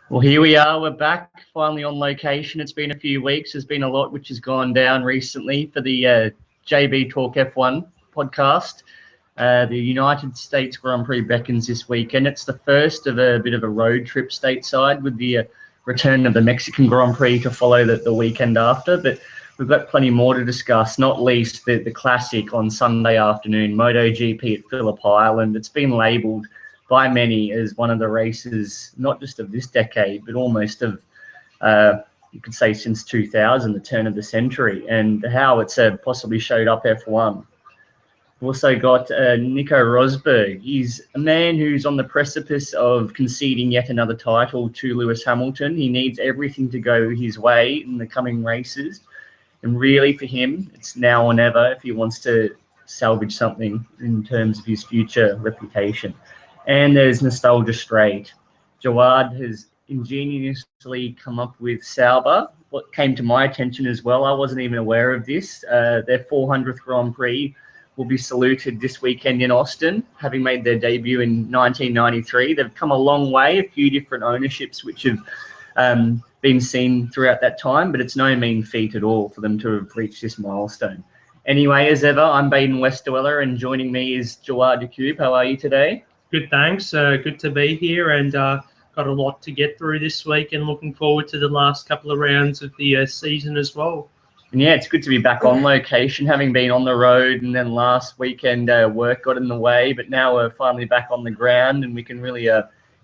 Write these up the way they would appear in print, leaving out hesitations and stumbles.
Well, here we are. We're back finally on location. It's been a few weeks. There's been a lot which has gone down recently for the J&B Talk F1 podcast. The United States Grand Prix beckons this weekend. It's the first of a bit of a road trip stateside with the return of the Mexican Grand Prix to follow the weekend after. But we've got plenty more to discuss, not least the classic on Sunday afternoon, MotoGP at Phillip Island. It's been labelled by many as one of the races, not just of this decade, but almost of, you could say, since 2000, the turn of the century, and how it's possibly showed up F1. We've also got Nico Rosberg. He's a man who's on the precipice of conceding yet another title to Lewis Hamilton. He needs everything to go his way in the coming races. And really for him, it's now or never if he wants to salvage something in terms of his future reputation. And there's Nostalgia Straight. Jawad has ingeniously come up with Sauber. What came to my attention as well, I wasn't even aware of this. Their 400th Grand Prix will be saluted this weekend in Austin, having made their debut in 1993. They've come a long way, a few different ownerships which have been seen throughout that time, but it's no mean feat at all for them to have reached this milestone. Anyway, as ever, I'm Baden Westerweller, and joining me is Jawad Yakub. How are you today? Good, thanks. Good to be here, and got a lot to get through this week, and looking forward to the last couple of rounds of the season as well. And yeah, it's good to be back on location, having been on the road, and then last weekend work got in the way, but now we're finally back on the ground and we can really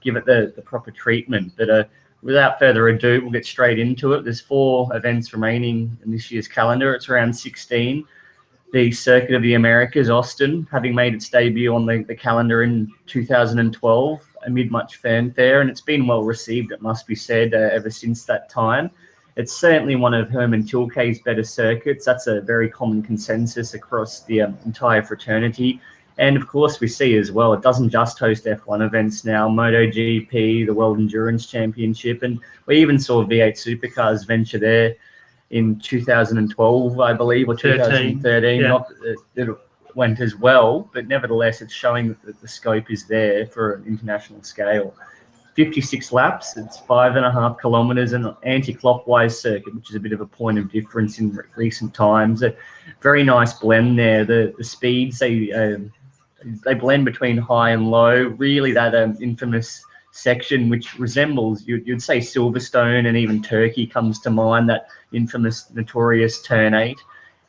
give it the proper treatment. But without further ado, we'll get straight into it. There's 4 events remaining in this year's calendar. It's around 16. The Circuit of the Americas, Austin, having made its debut on the calendar in 2012 amid much fanfare, and it's been well received, it must be said, ever since that time. It's certainly one of Herman Tilke's better circuits. That's a very common consensus across the entire fraternity. And of course, we see as well, it doesn't just host F1 events now, MotoGP, the World Endurance Championship, and we even saw V8 Supercars venture there in 2012, I believe, or 2013. Yeah. Not that it went as well, but nevertheless, it's showing that the scope is there for an international scale. 56 laps, it's 5.5 kilometres, an anti-clockwise circuit, which is a bit of a point of difference in recent times. A very nice blend there. The speeds, they blend between high and low. Really, that infamous section which resembles, you'd say, Silverstone, and even Turkey comes to mind, that infamous notorious turn 8.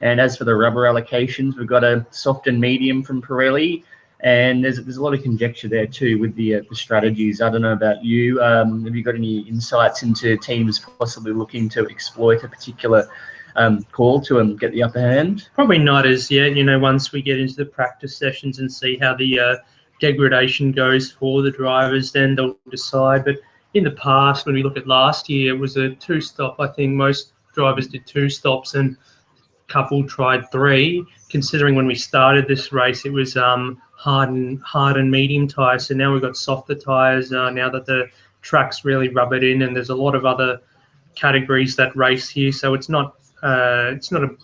And as for the rubber allocations, we've got a soft and medium from Pirelli, and there's a lot of conjecture there too with the strategies. I don't know about you, have you got any insights into teams possibly looking to exploit a particular call to get the upper hand? Probably not as yet. Once we get into the practice sessions and see how the degradation goes for the drivers, then they'll decide. But in the past, when we look at last year, it was a 2-stop. I think most drivers did 2 stops and a couple tried 3. Considering when we started this race, it was hard and medium tyres. So now we've got softer tyres now that the track's really rubbered in, and there's a lot of other categories that race here. So it's not a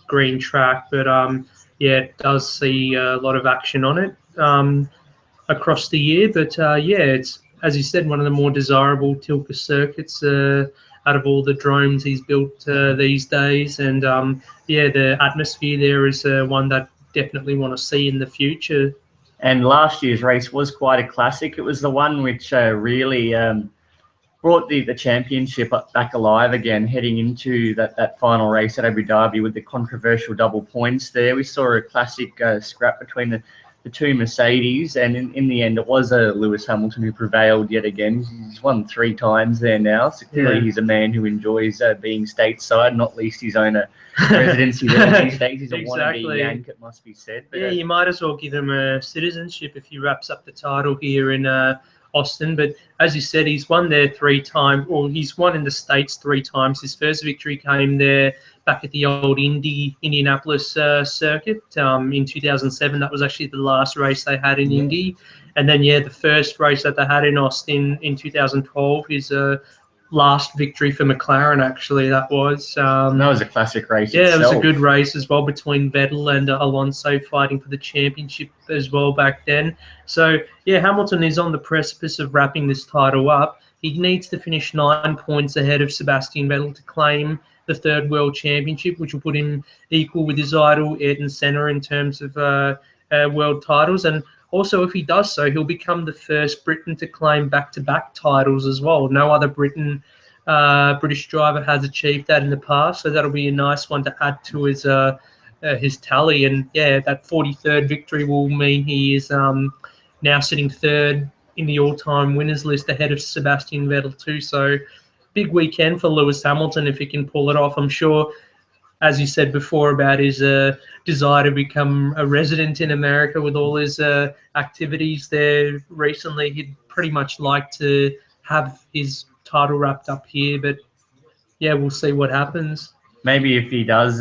green track, but yeah, it does see a lot of action on it across the year. But yeah, it's, as you said, one of the more desirable Tilke circuits out of all the drones he's built these days. And yeah, the atmosphere there is one that definitely want to see in the future. And last year's race was quite a classic. It was the one which really brought the championship back alive again, heading into that final race at Abu Dhabi with the controversial double points there. We saw a classic scrap between the 2 Mercedes, and in the end, it was Lewis Hamilton who prevailed yet again. He's won 3 times there now, so clearly he's a man who enjoys being stateside, not least his own residency there these days. He's a wannabe Yank, it must be said. But, yeah, you might as well give him a citizenship if he wraps up the title here in Austin. But as you said, he's won there 3 times, or he's won in the States 3 times. His first victory came there back at the old Indianapolis circuit in 2007. That was actually the last race they had in Indy. And then, yeah, the first race that they had in Austin in 2012, his last victory for McLaren, actually, that was. That was a classic race Yeah, itself. it was a good race as well between Vettel and Alonso fighting for the championship as well back then. So, yeah, Hamilton is on the precipice of wrapping this title up. He needs to finish 9 points ahead of Sebastian Vettel to claim the third world championship, which will put him equal with his idol, Ayrton Senna, in terms of world titles. And also, if he does so, he'll become the first Briton to claim back-to-back titles as well. No other British driver has achieved that in the past, so that'll be a nice one to add to his tally. And yeah, that 43rd victory will mean he is now sitting third in the all-time winners list ahead of Sebastian Vettel too. So big weekend for Lewis Hamilton if he can pull it off. I'm sure, as you said before about his desire to become a resident in America with all his activities there recently, he'd pretty much like to have his title wrapped up here. But yeah, we'll see what happens. Maybe if he does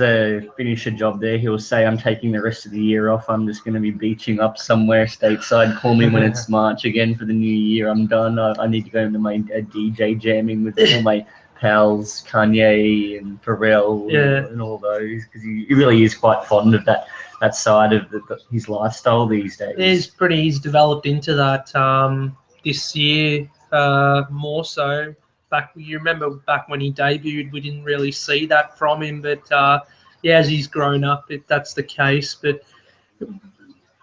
finish a job there, he'll say, I'm taking the rest of the year off. I'm just going to be beaching up somewhere stateside. Call me when it's March again for the new year. I'm done. I need to go into my DJ jamming with all my pals, Kanye and Pharrell and all those, because he really is quite fond of that side of his lifestyle these days. He's developed into that this year more so. You remember back when he debuted, we didn't really see that from him, but yeah, as he's grown up, that's the case. But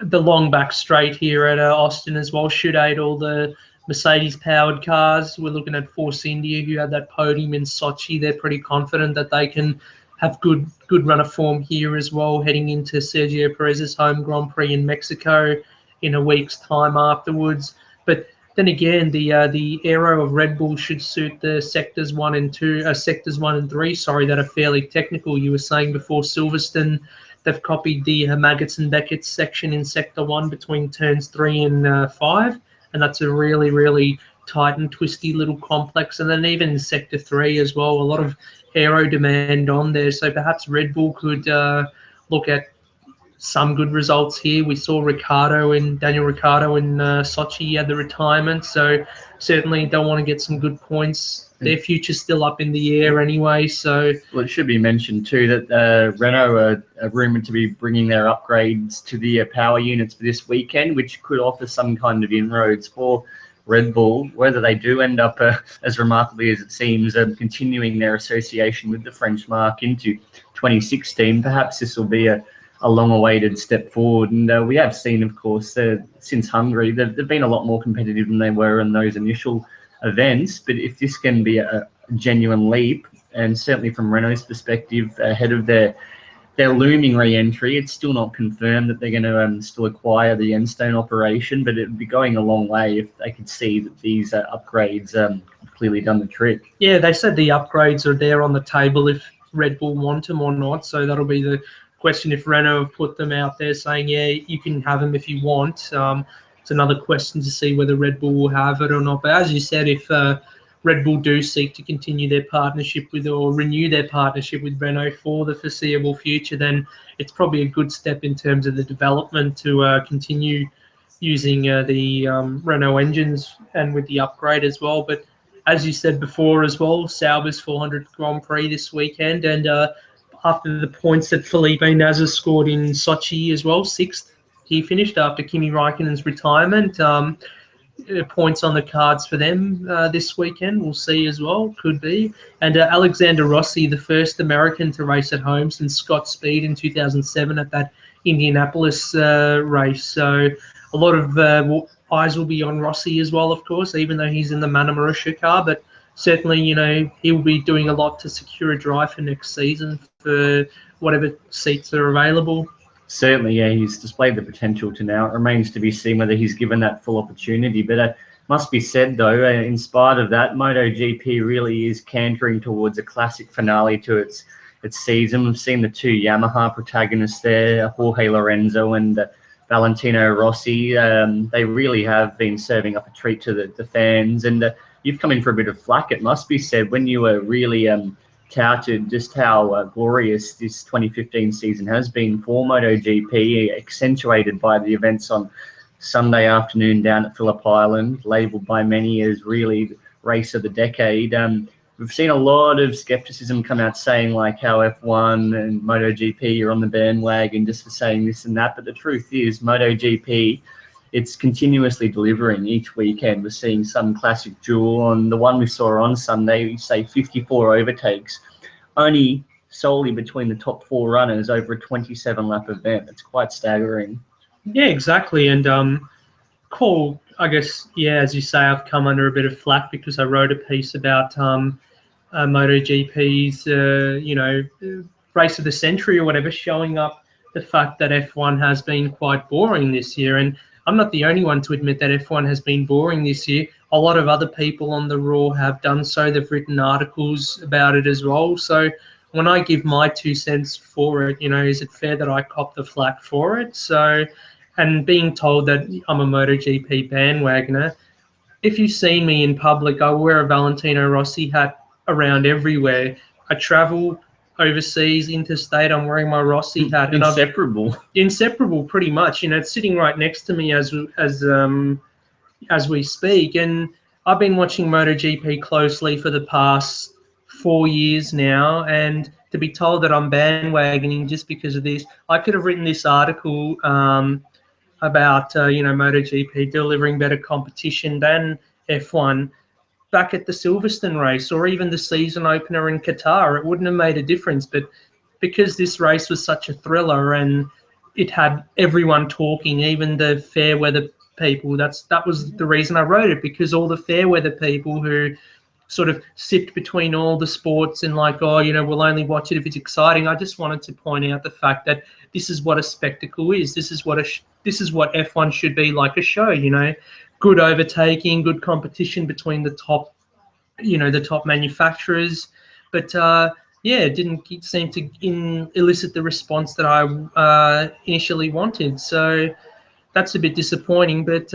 the long back straight here at Austin as well should aid all the Mercedes-powered cars. We're looking at Force India, who had that podium in Sochi. They're pretty confident that they can have good run of form here as well, heading into Sergio Perez's home Grand Prix in Mexico in a week's time afterwards. But then again, the aero of Red Bull should suit the sectors 1 and 3. Sorry, that are fairly technical. You were saying before Silverstone, they've copied the Maggots and Beckett section in Sector 1 between turns 3 and 5, and that's a really, really tight and twisty little complex. And then even in Sector 3 as well, a lot of aero demand on there. So perhaps Red Bull could look at some good results here. We saw Daniel Ricciardo in Sochi had the retirement, so certainly don't want to get some good points. Their future's still up in the air anyway. So, well, it should be mentioned too that Renault are rumoured to be bringing their upgrades to the power units for this weekend, which could offer some kind of inroads for Red Bull. Whether they do end up, as remarkably as it seems, continuing their association with the French marque into 2016, perhaps this will be a long-awaited step forward. And we have seen, of course, since Hungary, they've been a lot more competitive than they were in those initial events. But if this can be a genuine leap, and certainly from Renault's perspective, ahead of their looming re-entry, it's still not confirmed that they're going to still acquire the Enstone operation, but it would be going a long way if they could see that these upgrades have clearly done the trick. Yeah, they said the upgrades are there on the table if Red Bull want them or not, so that'll be the question if Renault have put them out there saying, yeah, you can have them if you want. It's another question to see whether Red Bull will have it or not. But as you said, if Red Bull do seek to continue their partnership with or renew their partnership with Renault for the foreseeable future, then it's probably a good step in terms of the development to continue using the Renault engines and with the upgrade as well. But as you said before as well, Sauber's 400th Grand Prix this weekend, and after the points that Felipe Nasr scored in Sochi as well, 6th, he finished after Kimi Raikkonen's retirement. Points on the cards for them this weekend. We'll see as well. Could be. And Alexander Rossi, the first American to race at home since Scott Speed in 2007 at that Indianapolis race. So a lot of eyes will be on Rossi as well, of course, even though he's in the Mana Marussia car. But certainly, he'll be doing a lot to secure a drive for next season for whatever seats are available. Certainly, yeah, he's displayed the potential to now. It remains to be seen whether he's given that full opportunity. But must be said, though, in spite of that, MotoGP really is cantering towards a classic finale to its season. We've seen the two Yamaha protagonists there, Jorge Lorenzo and Valentino Rossi. They really have been serving up a treat to the fans. And you've come in for a bit of flack, it must be said, when you were really touted just how glorious this 2015 season has been for MotoGP, accentuated by the events on Sunday afternoon down at Phillip Island, labelled by many as really the race of the decade. We've seen a lot of skepticism come out saying like how F1 and MotoGP are on the bandwagon just for saying this and that. But the truth is MotoGP, it's continuously delivering each weekend. We're seeing some classic duel. On the one we saw on Sunday, we say 54 overtakes, only solely between the top 4 runners over a 27-lap event. It's quite staggering. Yeah, exactly. And cool. I guess, yeah, as you say, I've come under a bit of flack because I wrote a piece about MotoGP's, race of the century or whatever, showing up the fact that F1 has been quite boring this year. And I'm not the only one to admit that F1 has been boring this year. A lot of other people on the Raw have done so. They've written articles about it as well. So when I give my 2 cents for it, is it fair that I cop the flack for it? So, and being told that I'm a MotoGP bandwagoner, if you've seen me in public, I wear a Valentino Rossi hat around everywhere. I travel overseas, interstate, I'm wearing my Rossi hat. Inseparable. Inseparable, pretty much. It's sitting right next to me as we speak. And I've been watching MotoGP closely for the past 4 years now, and to be told that I'm bandwagoning just because of this, I could have written this article about MotoGP delivering better competition than F1 back at the Silverstone race or even the season opener in Qatar. It wouldn't have made a difference, but because this race was such a thriller and it had everyone talking, even the fair weather people, that was the reason I wrote it, because all the fair weather people who sort of sipped between all the sports and like, we'll only watch it if it's exciting. I just wanted to point out the fact that this is what a spectacle is. This is what F1 should be, like a show, good overtaking, good competition between the top manufacturers. But it didn't seem to elicit the response that I initially wanted. So that's a bit disappointing. But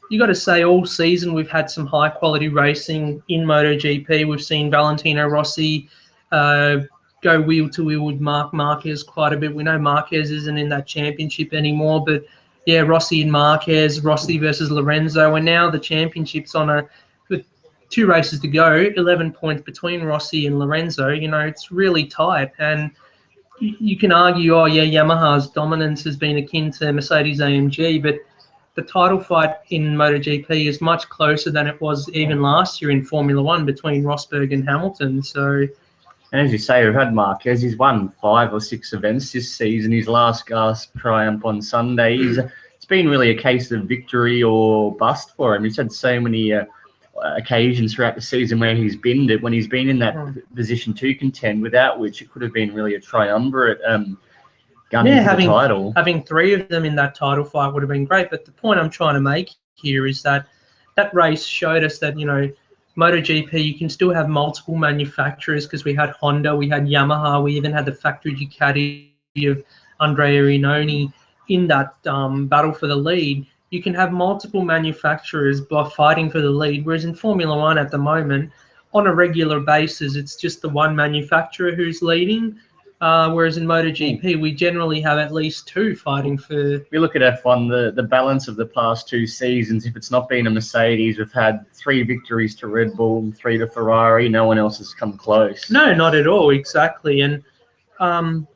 you got to say, all season we've had some high quality racing in MotoGP. We've seen Valentino Rossi go wheel to wheel with Marc Marquez quite a bit. We know Marquez isn't in that championship anymore, but yeah, Rossi and Marquez, Rossi versus Lorenzo, and now the championship's on with 2 races to go, 11 points between Rossi and Lorenzo. It's really tight, and you can argue, Yamaha's dominance has been akin to Mercedes-AMG, but the title fight in MotoGP is much closer than it was even last year in Formula One between Rosberg and Hamilton. So, and as you say, we've had Marquez. He's won 5 or 6 events this season. His last gasp triumph on Sunday. It's been really a case of victory or bust for him. He's had so many occasions throughout the season where he's been in that position to contend, without which it could have been really a triumvirate gun into the title. Having 3 of them in that title fight would have been great. But the point I'm trying to make here is that race showed us that, MotoGP, you can still have multiple manufacturers, because we had Honda, we had Yamaha, we even had the factory Ducati of Andrea Iannone in that battle for the lead. You can have multiple manufacturers by fighting for the lead, whereas in Formula One at the moment, on a regular basis, it's just the one manufacturer who's leading. Whereas in MotoGP, we generally have at least 2 fighting for... We look at F1, the balance of the past 2 seasons, if it's not been a Mercedes, we've had 3 victories to Red Bull, 3 to Ferrari. No one else has come close. No, not at all, exactly. And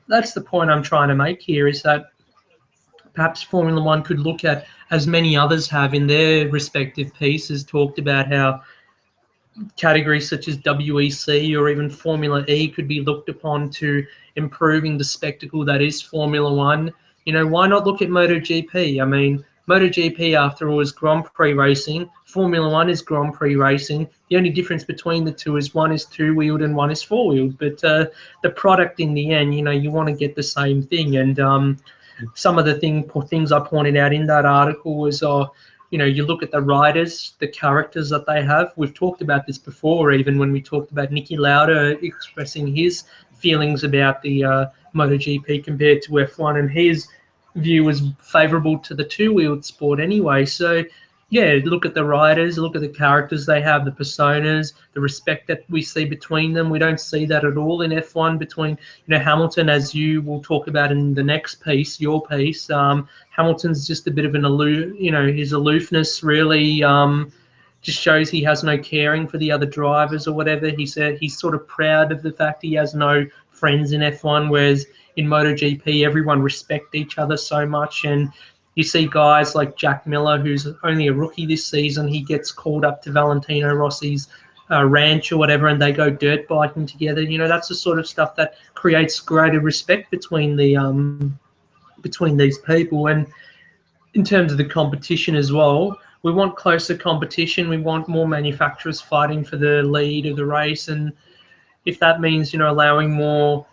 that's the point I'm trying to make here, is that perhaps Formula One could look at, as many others have in their respective pieces, talked about how categories such as WEC or even Formula E could be looked upon to improving the spectacle that is Formula One. Why not look at MotoGP? I mean, MotoGP, after all, is Grand Prix racing. Formula One is Grand Prix racing. The only difference between the two is one is 2-wheeled and one is 4-wheeled. But the product in the end, you want to get the same thing. And some of the things I pointed out in that article was, you look at the riders, the characters that they have. We've talked about this before, even when we talked about Niki Lauda expressing his feelings about the MotoGP compared to F1, and his view was favourable to the 2-wheeled sport anyway. So yeah, look at the writers, look at the characters they have, the personas, the respect that we see between them. We don't see that at all in F1 between, Hamilton, as you will talk about in the next piece, your piece. Hamilton's just a bit of an his aloofness really just shows he has no caring for the other drivers or whatever. He said he's sort of proud of the fact he has no friends in F1, whereas in MotoGP, everyone respect each other so much. And you see guys like Jack Miller, who's only a rookie this season. He gets called up to Valentino Rossi's ranch or whatever, and they go dirt biking together. That's the sort of stuff that creates greater respect between these people. And in terms of the competition as well, we want closer competition. We want more manufacturers fighting for the lead of the race, and if that means allowing more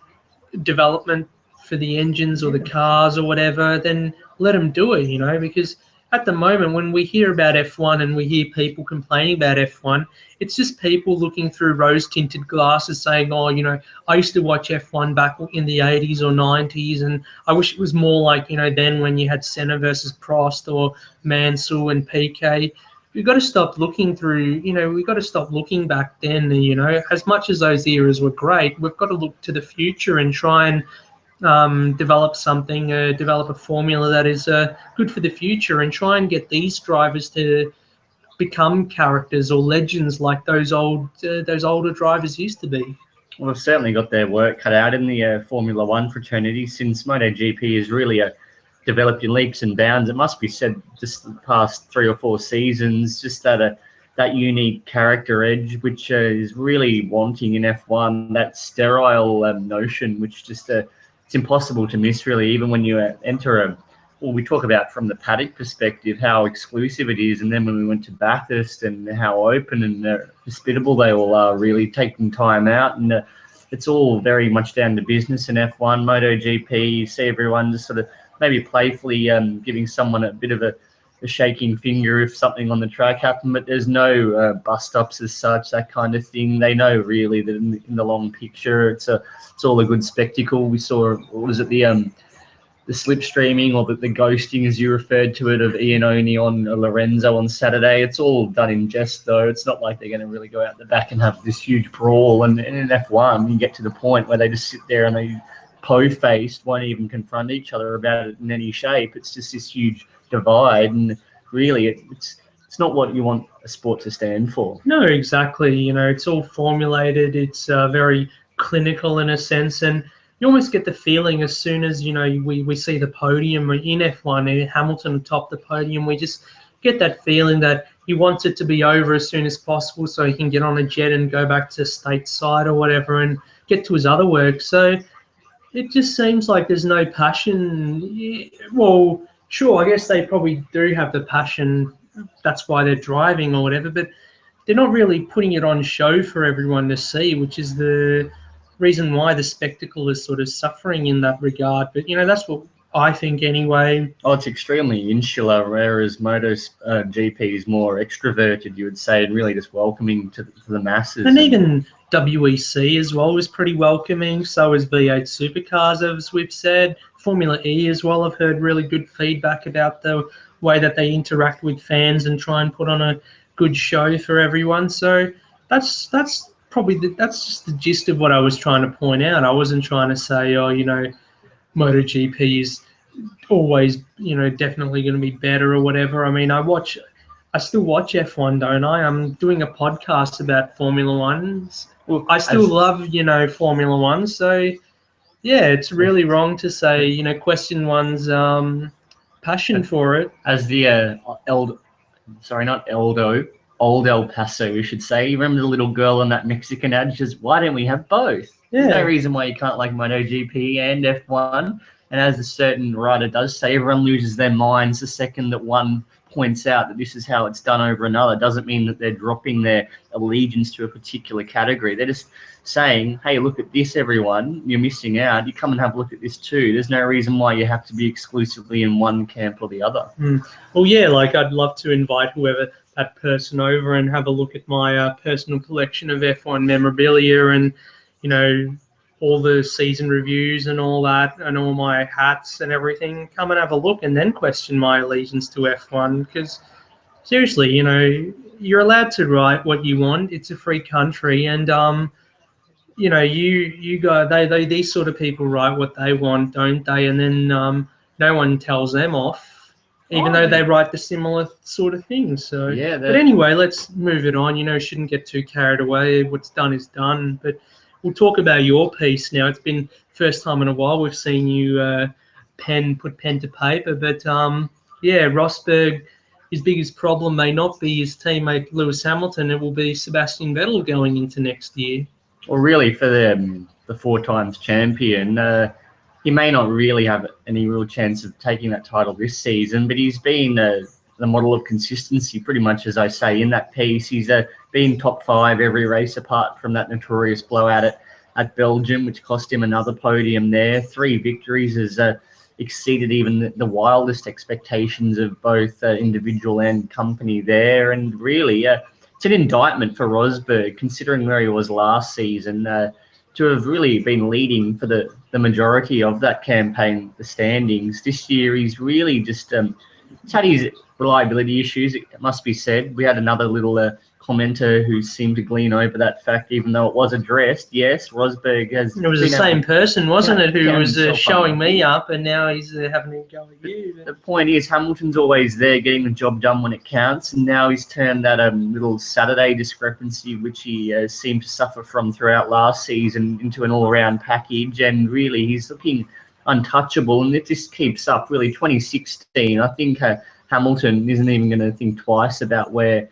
development for the engines or the cars or whatever, then let them do it, because at the moment when we hear about F1 and we hear people complaining about F1, it's just people looking through rose-tinted glasses saying, oh, I used to watch F1 back in the 80s or 90s, and I wish it was more like, then when you had Senna versus Prost or Mansell and Piquet. We've got to stop looking through, we've got to stop looking back then, as much as those eras were great, we've got to look to the future and try and develop something, develop a formula that is good for the future, and try and get these drivers to become characters or legends like those older drivers used to be. Well, they've certainly got their work cut out in the Formula One fraternity, since MotoGP is really developed in leaps and bounds. It must be said, just the past 3 or 4 seasons, just that unique character edge, which is really wanting in F1, that sterile notion, which just it's impossible to miss, really, even when you enter we talk about from the paddock perspective how exclusive it is, and then when we went to Bathurst and how open and hospitable they all are, really taking time out, and it's all very much down to business in F1. MotoGP, you see everyone just sort of maybe playfully giving someone a bit of a shaking finger if something on the track happened, but there's no bust-ups as such, that kind of thing. They know really that in the long picture, it's all a good spectacle. We saw, what was it, the slipstreaming, or the ghosting, as you referred to it, of Iannone on Lorenzo on Saturday. It's all done in jest, though. It's not like they're going to really go out the back and have this huge brawl. And in F1, you get to the point where they just sit there and they po-faced, won't even confront each other about it in any shape. It's just this huge divide, and really it's not what you want a sport to stand for. No, exactly. It's all formulated. It's very clinical in a sense, and you almost get the feeling as soon as we see the podium in F1 and Hamilton atop the podium, we just get that feeling that he wants it to be over as soon as possible so he can get on a jet and go back to stateside or whatever and get to his other work. So it just seems like there's no passion. Well, sure, I guess they probably do have the passion. That's why they're driving or whatever, but they're not really putting it on show for everyone to see, which is the reason why the spectacle is sort of suffering in that regard. But, that's what I think anyway. Oh, it's extremely insular, whereas MotoGP is more extroverted, you would say, and really just welcoming to the masses. And even WEC as well was pretty welcoming. So is V8 Supercars, as we've said. Formula E as well, I've heard really good feedback about the way that they interact with fans and try and put on a good show for everyone. So that's just the gist of what I was trying to point out. I wasn't trying to say, MotoGP is always, definitely going to be better or whatever. I mean, I still watch F1, don't I? I'm doing a podcast about Formula One. Well, I still love, Formula One. So, yeah, it's really wrong to say, question one's passion for it. As the old El Paso, we should say. You remember the little girl in that Mexican ad? Just, why don't we have both? Yeah. There's no reason why you can't like MotoGP and F1. And as a certain writer does say, everyone loses their minds the second that one points out that this is how it's done over another. It doesn't mean that they're dropping their allegiance to a particular category. They're just saying, hey, look at this, everyone. You're missing out. You come and have a look at this too. There's no reason why you have to be exclusively in one camp or the other. Well, yeah, like I'd love to invite whoever that person over and have a look at my personal collection of F1 memorabilia and, all the season reviews and all that and all my hats and everything. Come and have a look and then question my allegiance to F1, because seriously, you're allowed to write what you want. It's a free country, and you go. They these sort of people write what they want, don't they? And then no one tells them off, even though they write the similar sort of things. So, Yeah, but anyway, let's move it on. Shouldn't get too carried away. What's done is done. But we'll talk about your piece now. It's been first time in a while we've seen you put pen to paper. But yeah, Rosberg. His biggest problem may not be his teammate Lewis Hamilton. It will be Sebastian Vettel going into next year. Well, really, for the 4 times champion, he may not really have any real chance of taking that title this season, but he's been the model of consistency, pretty much, as I say in that piece. He's been top 5 every race, apart from that notorious blowout at Belgium, which cost him another podium there. 3 victories has exceeded even the wildest expectations of both individual and company there, and really it's an indictment for Rosberg, considering where he was last season, to have really been leading for the majority of that campaign, the standings. This year, he's really just he's had his reliability issues, it must be said. We had another little commenter who seemed to glean over that fact, even though it was addressed. Yes, Rosberg has... It was the same person, wasn't it, who was showing me up, and now he's having a go at you. The point is, Hamilton's always there getting the job done when it counts, and now he's turned that little Saturday discrepancy, which he seemed to suffer from throughout last season, into an all-around package, and really he's looking untouchable. And if this keeps up, really, 2016, I think Hamilton isn't even going to think twice about where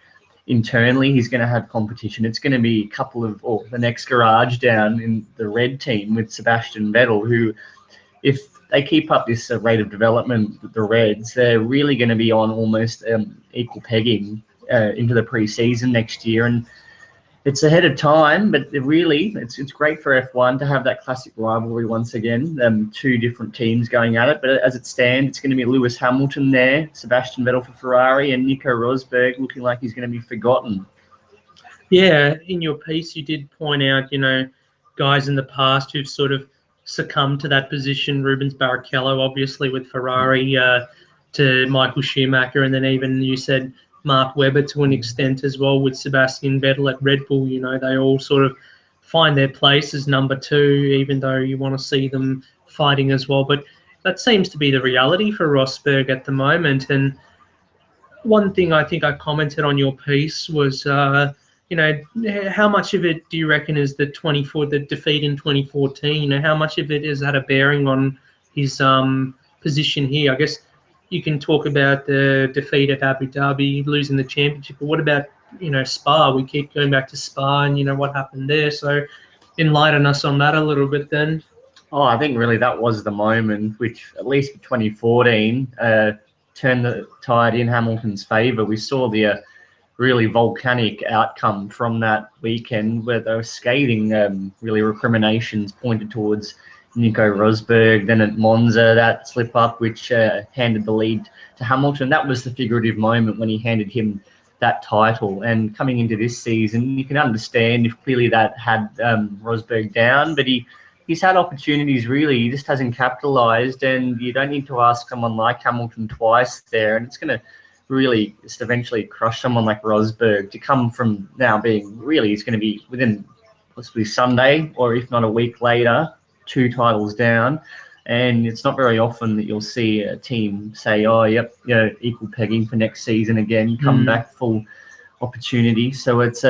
internally he's going to have competition. It's going to be a couple of, or the next garage down in the red team with Sebastian Vettel, who, if they keep up this rate of development with the Reds, they're really going to be on almost equal pegging into the pre-season next year. And it's ahead of time, but really, it's great for F1 to have that classic rivalry once again. 2 different teams going at it, but as it stands, it's going to be Lewis Hamilton there, Sebastian Vettel for Ferrari, and Nico Rosberg looking like he's going to be forgotten. Yeah, in your piece, you did point out, guys in the past who've sort of succumbed to that position. Rubens Barrichello, obviously, with Ferrari, to Michael Schumacher, and then even you said Mark Webber to an extent as well with Sebastian Vettel at Red Bull. They all sort of find their place as number 2, even though you want to see them fighting as well. But that seems to be the reality for Rosberg at the moment. And one thing I think I commented on your piece was, how much of it do you reckon is the defeat in 2014? How much of it has had a bearing on his position here? I guess you can talk about the defeat at Abu Dhabi, losing the championship, but what about, Spa? We keep going back to Spa and, what happened there. So enlighten us on that a little bit then. Oh, I think really that was the moment which, at least for 2014, turned the tide in Hamilton's favour. We saw the really volcanic outcome from that weekend, where there were scathing really recriminations pointed towards Nico Rosberg. Then at Monza, that slip up which handed the lead to Hamilton. That was the figurative moment when he handed him that title. And coming into this season, you can understand if clearly that had Rosberg down, but he's had opportunities, really. He just hasn't capitalised, and you don't need to ask someone like Hamilton twice there, and it's going to really just eventually crush someone like Rosberg to come from now being really, he's going to be within possibly Sunday, or if not a week later, 2 titles down. And it's not very often that you'll see a team say, oh, yep, equal pegging for next season again, come back full opportunity. So it's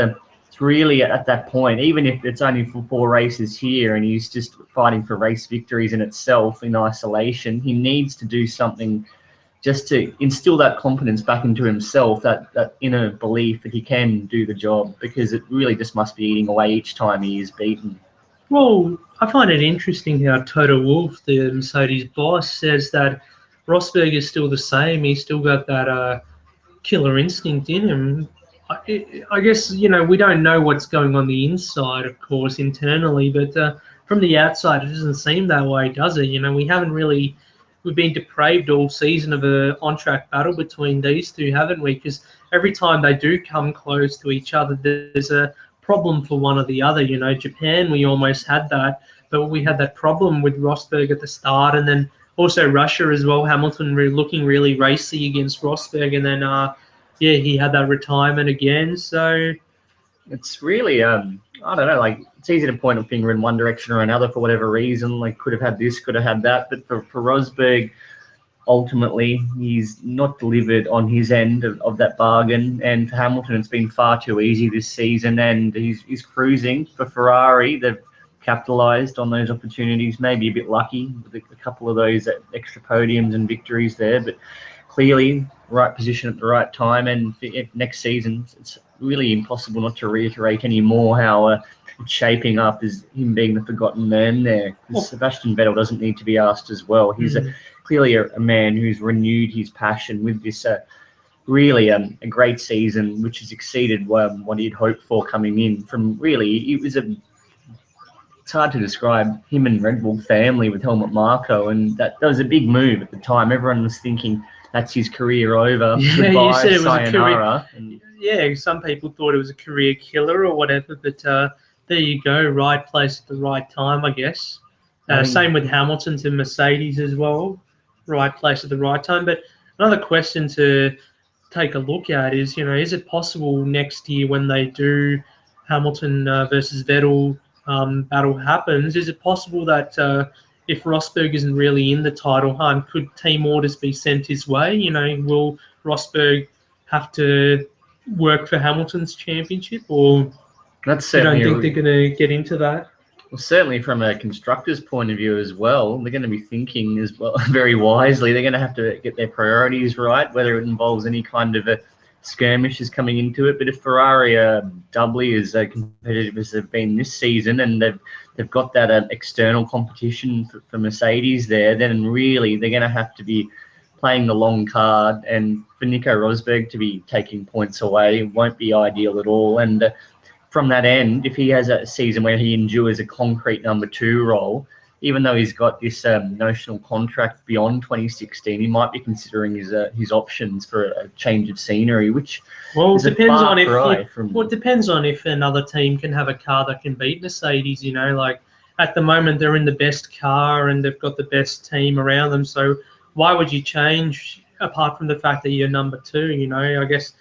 really at that point, even if it's only for 4 races here and he's just fighting for race victories in itself in isolation, he needs to do something just to instill that confidence back into himself, that inner belief that he can do the job, because it really just must be eating away each time he is beaten. Well, I find it interesting how Toto Wolff, the Mercedes boss, says that Rosberg is still the same. He's still got that killer instinct in him. I guess, we don't know what's going on the inside, of course, internally, but from the outside, it doesn't seem that way, does it? We've been depraved all season of a on-track battle between these two, haven't we? Because every time they do come close to each other, there's a problem for one or the other. Japan, we almost had that, but we had that problem with Rosberg at the start, and then also Russia as well. Hamilton looking really racy against Rosberg, and then yeah, he had that retirement again. So It's really, I don't know, like, it's easy to point a finger in one direction or another for whatever reason. Like, could have had this, could have had that. But for Rosberg, ultimately, he's not delivered on his end of that bargain. And for Hamilton, it's been far too easy this season, and he's cruising. For Ferrari, they've capitalised on those opportunities, maybe a bit lucky with a couple of those extra podiums and victories there, but clearly right position at the right time. And next season, it's really impossible not to reiterate anymore how it's shaping up as him being the forgotten man there. Because Sebastian Vettel doesn't need to be asked as well. He's clearly a man who's renewed his passion with this really a great season, which has exceeded what he'd hoped for coming in. From really, it's hard to describe him and Red Bull family with Helmut Marko, and that was a big move at the time. Everyone was thinking that's his career over. Yeah, goodbye, you said it was sayonara. a career. Yeah, some people thought it was a career killer or whatever, but there you go, right place at the right time, I guess. Same with Hamilton to Mercedes as well, right place at the right time. But another question to take a look at is, is it possible next year when they do Hamilton versus Vettel battle happens, is it possible that if Rosberg isn't really in the title hunt, could team orders be sent his way? Will Rosberg have to work for Hamilton's championship, or That's you don't certainly think they're going to get into that? well, certainly from a constructor's point of view as well, they're going to be thinking as well very wisely. They're going to have to get their priorities right, whether it involves any kind of a skirmishes coming into it. But if Ferrari are doubly as competitive as they've been this season, and they've got that external competition for Mercedes there, then really they're going to have to be playing the long card. And for Nico Rosberg to be taking points away won't be ideal at all. And from that end, if he has a season where he endures a concrete number 2 role, even though he's got this notional contract beyond 2016, he might be considering his options for a change of scenery, which it depends on it depends on if another team can have a car that can beat Mercedes. Like at the moment they're in the best car and they've got the best team around them. So why would you change apart from the fact that you're number 2? I guess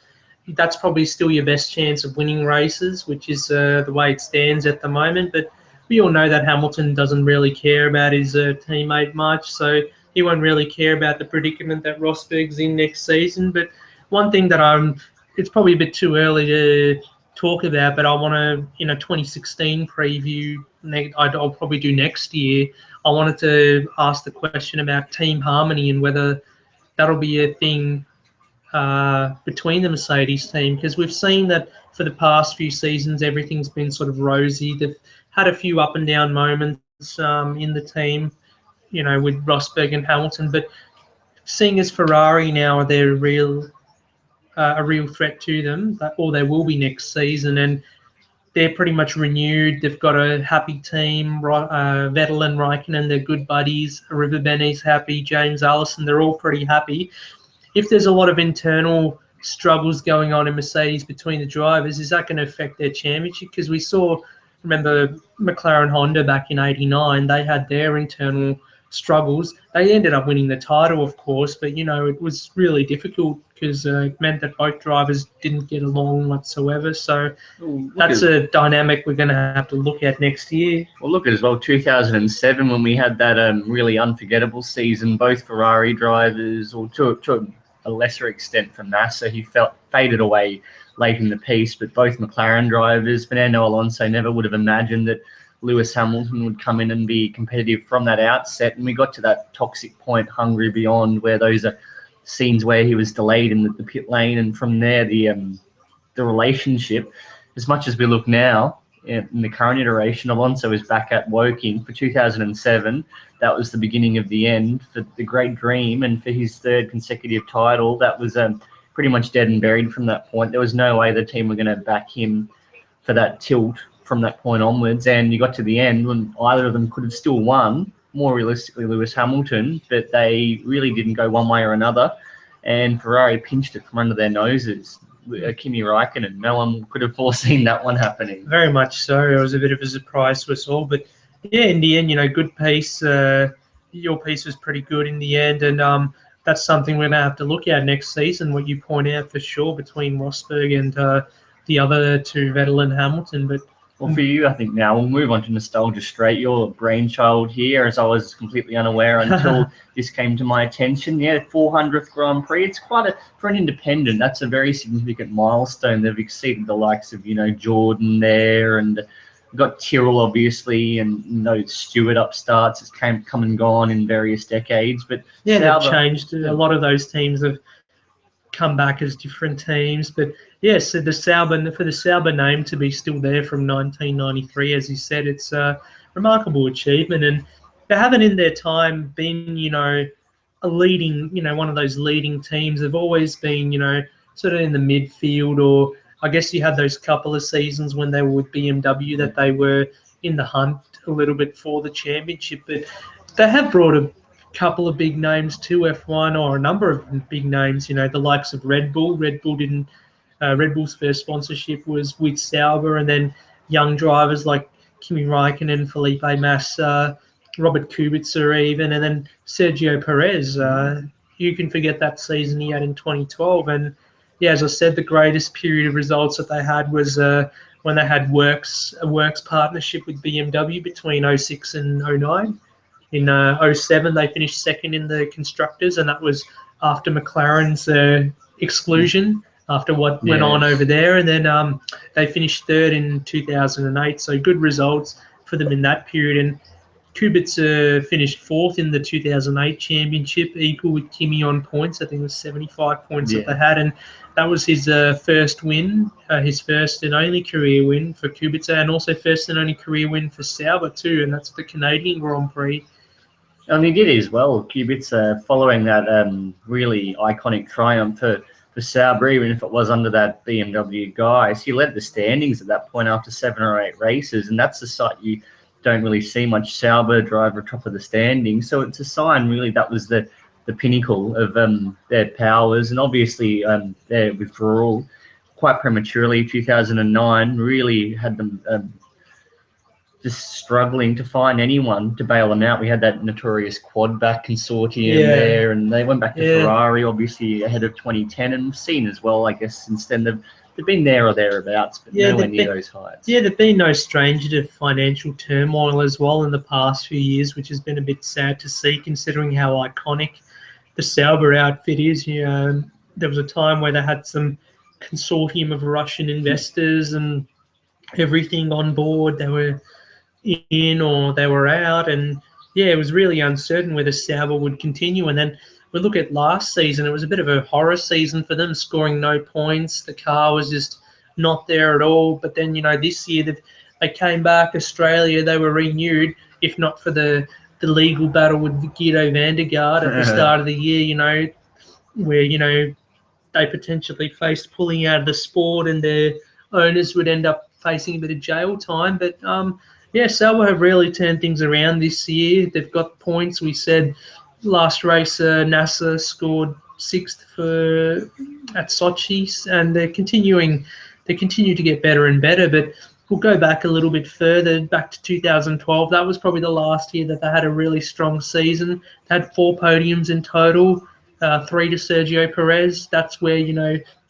that's probably still your best chance of winning races, which is the way it stands at the moment. But we all know that Hamilton doesn't really care about his teammate much, so he won't really care about the predicament that Rosberg's in next season. But one thing that it's probably a bit too early to talk about, but I want to, in a 2016 preview, I'll probably do next year, I wanted to ask the question about team harmony and whether that'll be a thing between the Mercedes team, because we've seen that for the past few seasons everything's been sort of rosy. They've had a few up and down moments in the team, with Rosberg and Hamilton, but seeing as Ferrari now, they're a real threat to them, or they will be next season, and they're pretty much renewed. They've got a happy team. Vettel and Raikkonen, they're good buddies. Riverbenny's happy. James Allison, they're all pretty happy. If there's a lot of internal struggles going on in Mercedes between the drivers, is that going to affect their championship? Because we remember McLaren Honda back in '89, they had their internal struggles. They ended up winning the title, of course, but it was really difficult because it meant that both drivers didn't get along whatsoever. So that's a dynamic we're going to have to look at next year. Well, look at as well 2007 when we had that really unforgettable season. Both Ferrari drivers, or to a lesser extent from Massa, he faded away late in the piece, but both McLaren drivers, Fernando Alonso never would have imagined that Lewis Hamilton would come in and be competitive from that outset. And we got to that toxic point, Hungary Beyond, where those are scenes where he was delayed in the pit lane, and from there the relationship, as much as we look now in the current iteration, Alonso is back at Woking for 2007. That was the beginning of the end for the great dream, and for his 3rd consecutive title, that was pretty much dead and buried from that point. There was no way the team were going to back him for that tilt from that point onwards, and you got to the end when either of them could have still won, more realistically Lewis Hamilton, but they really didn't go one way or another, and Ferrari pinched it from under their noses. Kimi Raikkonen, no one could have foreseen that one happening. Very much so. It was a bit of a surprise to us all, but yeah, in the end, good piece. Your piece was pretty good in the end, and that's something we're going to have to look at next season, what you point out for sure, between Rosberg and the other two, Vettel and Hamilton. But well, for you, I think now we'll move on to Nostalgia Straight. Your brainchild here, as I was completely unaware until this came to my attention. Yeah, 400th Grand Prix. It's quite for an independent. That's a very significant milestone. They've exceeded the likes of Jordan there, and got Tyrrell obviously, and Stewart upstarts. It's come and gone in various decades, but yeah, Sauber, they've changed. A lot of those teams have come back as different teams, but yes, so for the Sauber name to be still there from 1993, as you said, it's a remarkable achievement, and they haven't in their time been, a leading, one of those leading teams. They've always been, sort of in the midfield, or I guess you had those couple of seasons when they were with BMW that they were in the hunt a little bit for the championship, but they have brought a couple of big names to F1, or a number of big names, the likes of Red Bull. Red Bull's first sponsorship was with Sauber, and then young drivers like Kimi Raikkonen, Felipe Massa, Robert Kubica even, and then Sergio Perez. You can forget that season he had in 2012. And yeah, as I said, the greatest period of results that they had was when they had a works partnership with BMW between 06 and 09. In 07, they finished second in the constructors, and that was after McLaren's exclusion, after what went on over there. And then they finished third in 2008, so good results for them in that period. And Kubica finished fourth in the 2008 championship, equal with Kimi on points. I think it was 75 points that they had, and that was his first win, his first and only career win for Kubica, and also first and only career win for Sauber too, and that's the Canadian Grand Prix. And he did as well. Kubica, following that really iconic triumph for Sauber, even if it was under that BMW guise, he led the standings at that point after 7 or 8 races, and that's the sight you don't really see much. Sauber driver top of the standings, so it's a sign really that was the pinnacle of their powers. And obviously their withdrawal quite prematurely 2009 really had them just struggling to find anyone to bail them out. We had that notorious quad back consortium there, and they went back to Ferrari, obviously ahead of 2010, and we've seen as well, I guess, since then they've been there or thereabouts, but nowhere near those heights. Yeah, they've been no stranger to financial turmoil as well in the past few years, which has been a bit sad to see considering how iconic the Sauber outfit is. There was a time where they had some consortium of Russian investors and everything on board. They were in or they were out, and yeah, it was really uncertain whether Sauber would continue. And then we look at last season, it was a bit of a horror season for them, scoring no points. The car was just not there at all. But then, this year they came back, Australia, they were renewed, if not for the legal battle with Guido van der Garde at the start of the year, where, they potentially faced pulling out of the sport and their owners would end up facing a bit of jail time. But Sauber have really turned things around this year. They've got points. We said last race, NASA scored 6th at Sochi, and they continue to get better and better. But we'll go back a little bit further, back to 2012. That was probably the last year that they had a really strong season. They had 4 podiums in total, 3 to Sergio Perez. That's where,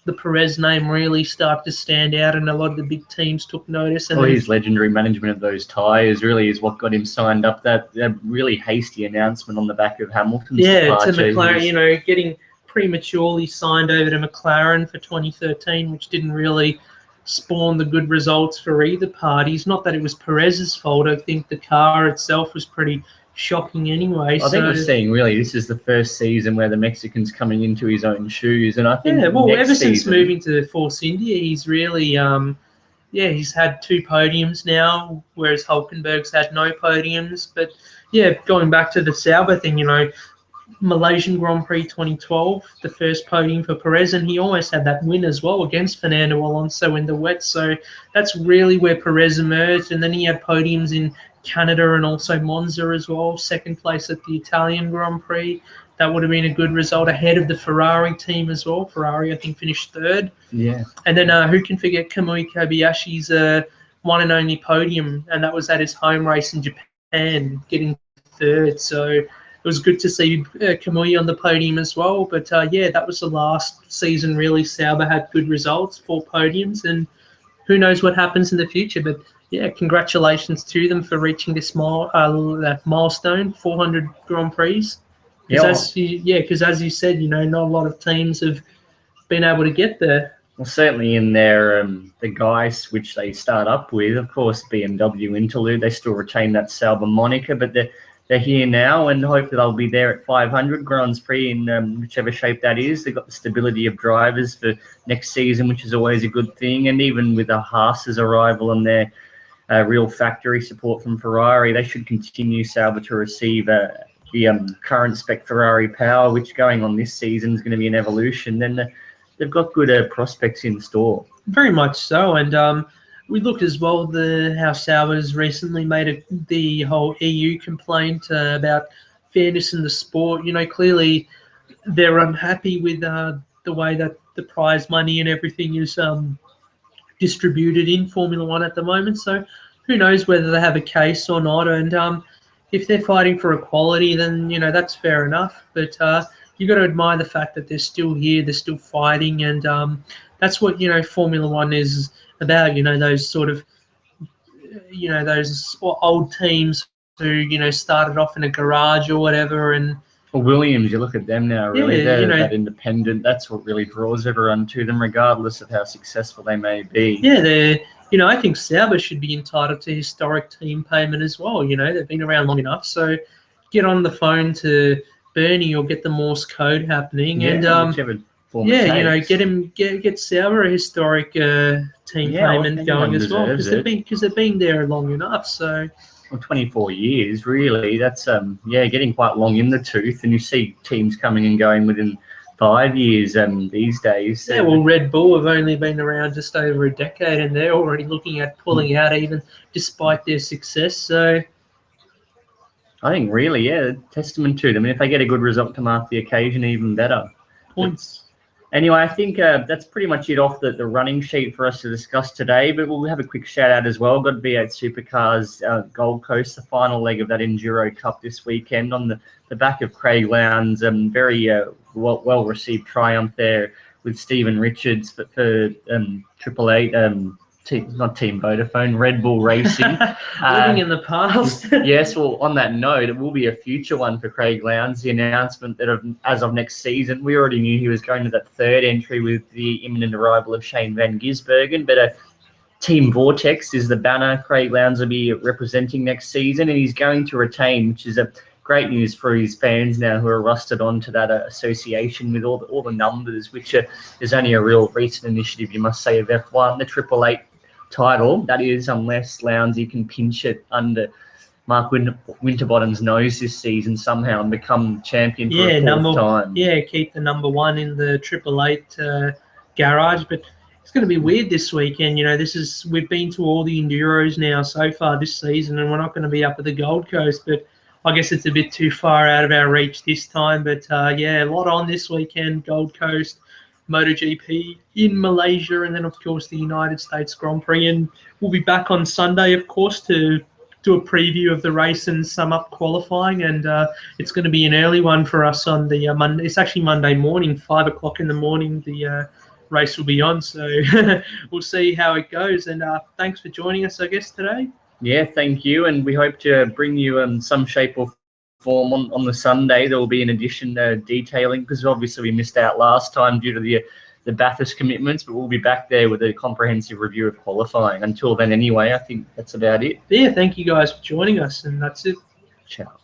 the Perez name really started to stand out, and a lot of the big teams took notice. And his legendary management of those tyres really is what got him signed up. That really hasty announcement on the back of Hamilton's departure. To McLaren, getting prematurely signed over to McLaren for 2013, which didn't really spawn the good results for either parties. Not that it was Perez's fault. I think the car itself was pretty shocking anyway. I think we're seeing really this is the first season where the Mexican's coming into his own shoes, and I think ever since moving to Force India, he's really he's had 2 podiums now, whereas Hulkenberg's had no podiums. But going back to the Sauber thing, Malaysian Grand Prix 2012, the first podium for Perez, and he almost had that win as well against Fernando Alonso in the wet. So that's really where Perez emerged. And then he had podiums in Canada and also Monza as well, 2nd place at the Italian Grand Prix. That would have been a good result ahead of the Ferrari team as well. Ferrari, I think, finished 3rd. Yeah. And then who can forget Kamui Kobayashi's one and only podium, and that was at his home race in Japan, getting 3rd. So was good to see Kamui on the podium as well. But yeah, that was the last season really. Sauber had good results, 4 podiums, and who knows what happens in the future. But yeah, congratulations to them for reaching this milestone, 400 Grand Prix. Because as you said, not a lot of teams have been able to get there. Well, certainly in their the guys which they start up with, of course, BMW Interlude, they still retain that Sauber moniker, but they're here now, and hopefully they'll be there at 500 Grand Prix in whichever shape that is. They've got the stability of drivers for next season, which is always a good thing, and even with the Haas's arrival and their real factory support from Ferrari, they should continue Sauber to receive the current spec Ferrari power, which going on this season is going to be an evolution. Then they've got good prospects in store. Very much so, and we look as well how Sauber's recently made the whole EU complaint about fairness in the sport. Clearly they're unhappy with the way that the prize money and everything is distributed in Formula One at the moment. So who knows whether they have a case or not. And if they're fighting for equality, then that's fair enough. But you got to admire the fact that they're still here, they're still fighting, and that's what Formula One is about. Those sort of those old teams who started off in a garage or whatever, and well, Williams, you look at them now, really, they're that independent. That's what really draws everyone to them, regardless of how successful they may be. Yeah, I think Sauber should be entitled to historic team payment as well. They've been around long enough, so get on the phone to Bernie or get the Morse code happening, and whichever form it takes. get Sauber a historic team payment going as well, because they've been there long enough. So. Well, 24 years, really. That's getting quite long in the tooth, and you see teams coming and going within 5 years these days. Yeah, well, Red Bull have only been around just over a decade, and they're already looking at pulling out, even despite their success. So I think really, testament to them. And if they get a good result to mark the occasion, even better. Points. Anyway, I think that's pretty much it off the running sheet for us to discuss today, but we'll have a quick shout out as well. Got V8 Supercars Gold Coast, the final leg of that Enduro Cup this weekend on the back of Craig Lowndes' very well-received triumph there with Stephen Richards for Triple Eight. Not Team Vodafone, Red Bull Racing. Living in the past. Yes, well, on that note, it will be a future one for Craig Lowndes. The announcement that as of next season, we already knew he was going to that 3rd entry with the imminent arrival of Shane van Gisbergen, but Team Vortex is the banner Craig Lowndes will be representing next season, and he's going to retain, which is a great news for his fans now who are rusted on to that association with all the numbers, which is only a real recent initiative, you must say, of F1. The Triple Eight title, that is, unless Lowndesy can pinch it under Mark Winterbottom's nose this season somehow and become champion for a 4th time. Yeah, keep the number 1 in the Triple Eight garage. But it's going to be weird this weekend. We've been to all the Enduros now so far this season, and we're not going to be up at the Gold Coast. But I guess it's a bit too far out of our reach this time. But a lot on this weekend: Gold Coast, MotoGP in Malaysia, and then of course the United States Grand Prix. And we'll be back on Sunday, of course, to do a preview of the race and sum up qualifying. And it's going to be an early one for us on the Monday. It's actually Monday morning, 5 o'clock in the morning. The race will be on, so we'll see how it goes. And thanks for joining us, I guess, today. Yeah, thank you, and we hope to bring you some shape or form on the Sunday. There will be an addition detailing, because obviously we missed out last time due to the Bathurst commitments, but we'll be back there with a comprehensive review of qualifying. Until then, anyway, I think that's about it. Yeah, thank you guys for joining us, and that's it. Ciao.